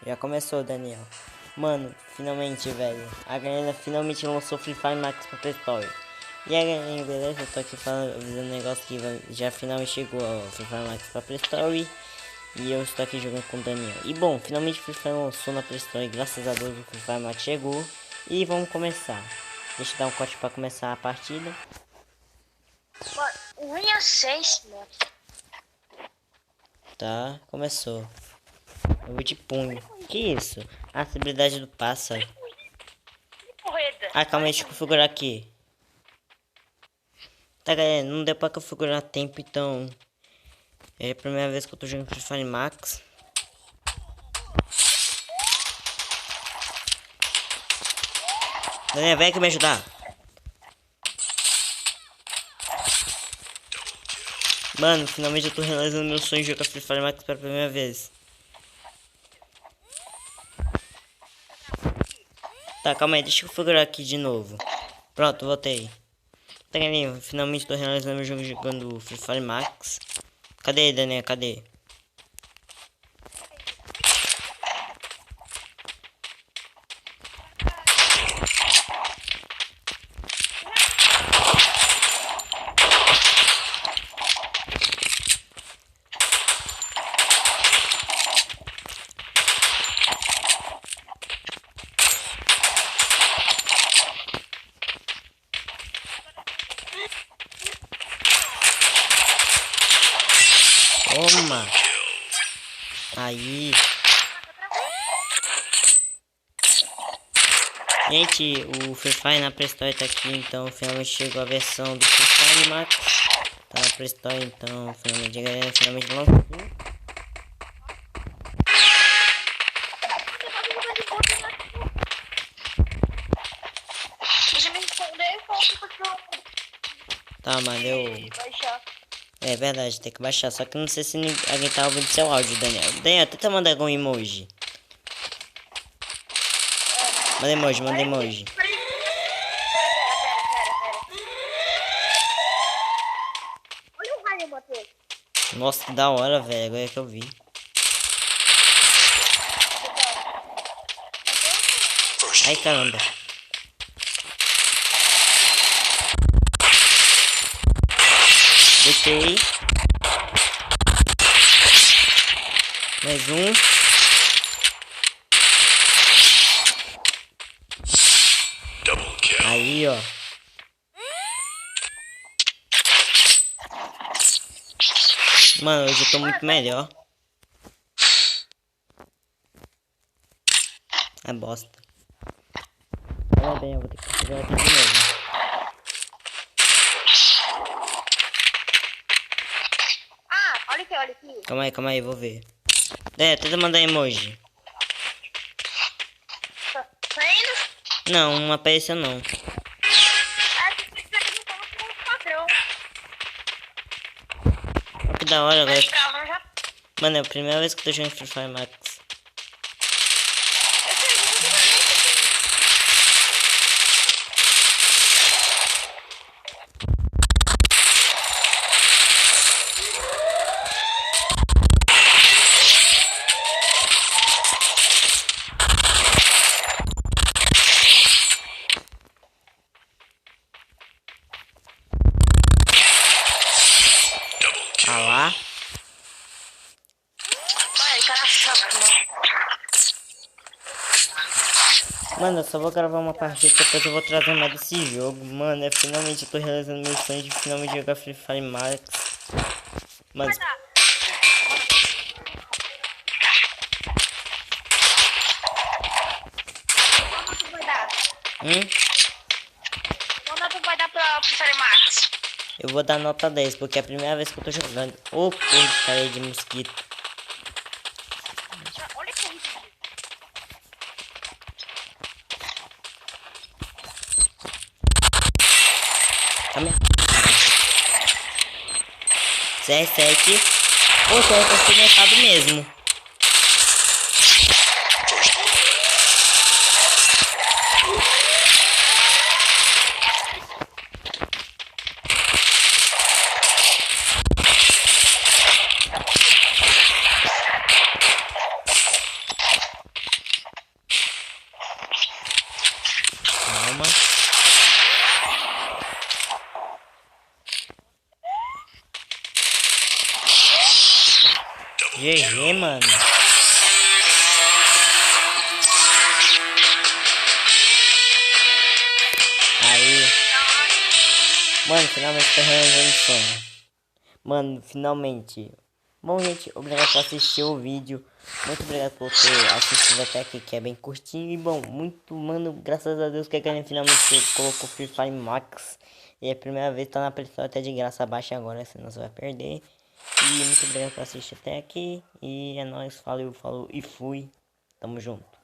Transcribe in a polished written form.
Já começou, Daniel. Mano, finalmente, velho. A galera finalmente lançou Free Fire Max pra Play Store. E aí, galera, beleza? Eu tô aqui falando, avisando um negócio que já finalmente chegou o Free Fire Max pra Play Store. E eu estou aqui jogando com o Daniel. E bom, finalmente o Free Fire lançou na Play Store. Graças a Deus o Free Fire Max chegou. E vamos começar. Deixa eu dar um corte pra começar a partida. Unha 6, mano. Tá, começou. Eu vou de punho. Que isso? A habilidade do pássaro. Corrida. Ah, calma aí, deixa eu configurar aqui. Tá, galera, não deu pra configurar tempo, então... É a primeira vez que eu tô jogando Free Fire Max. Daniel, vem aqui me ajudar. Mano, finalmente eu tô realizando meu sonho de jogar Free Fire Max pela primeira vez. Tá, calma aí, deixa eu configurar aqui de novo. Pronto, voltei. Tá, galera, finalmente tô realizando meu jogo jogando Free Fire Max. Cadê, Daniel? Cadê? Toma! Aí. Gente, o Free Fire na Play Store tá aqui, então finalmente chegou a versão do Free Fire Max. Tá na Play Store, então finalmente, galera, finalmente lançou. Você me respondeu porque Tá, mano, eu... É verdade, tem que baixar. Só que eu não sei se alguém tá ouvindo seu áudio, Daniel. Daniel, tenta mandar algum emoji. Manda emoji, manda emoji. Olha o raio, Matheus. Nossa, que da hora, velho. Agora é que eu vi. Ai, caramba. Botei. Mais um. Aí, ó. Mano, hoje eu tô muito melhor. É bosta. Olha bem, eu vou ter que fazer aqui de novo. Ah, olha aqui, olha aqui. Calma aí, vou ver. Tenta mandar emoji. Tá indo? Não, não apareceu não. Ah, você precisa que não tava com o padrão. Olha que da hora agora. Mas pra lá já... Mano, é a primeira vez que eu tô jogando Free Fire Max. Ah lá. Vai, cara chato, mano. Mano, eu só vou gravar uma partida, depois eu vou trazer mais desse jogo. Mano, finalmente eu tô realizando meu sonho de finalmente jogar Free Fire Max. Mano, Vai dar. Quando tu vai dar? Quando tu vai dar pra Free Max? eu vou dar nota 10, porque é a primeira vez que eu tô jogando. Ô, porcaria de mosquito. Olha que isso. Tá me... CR7. Ô, tô experimentado mesmo. GG, mano. Aí. Mano, finalmente tô realizando o sonho. Mano, finalmente. Bom, gente, obrigado por assistir o vídeo. Muito obrigado por ter assistido até aqui, que é bem curtinho. E bom, mano, graças a Deus que a galera finalmente colocou Free Fire Max. E é a primeira vez, tá na Play Store até de graça, baixa agora, senão você vai perder. E muito obrigado por assistir até aqui. E é nóis, falou e fui. Tamo junto.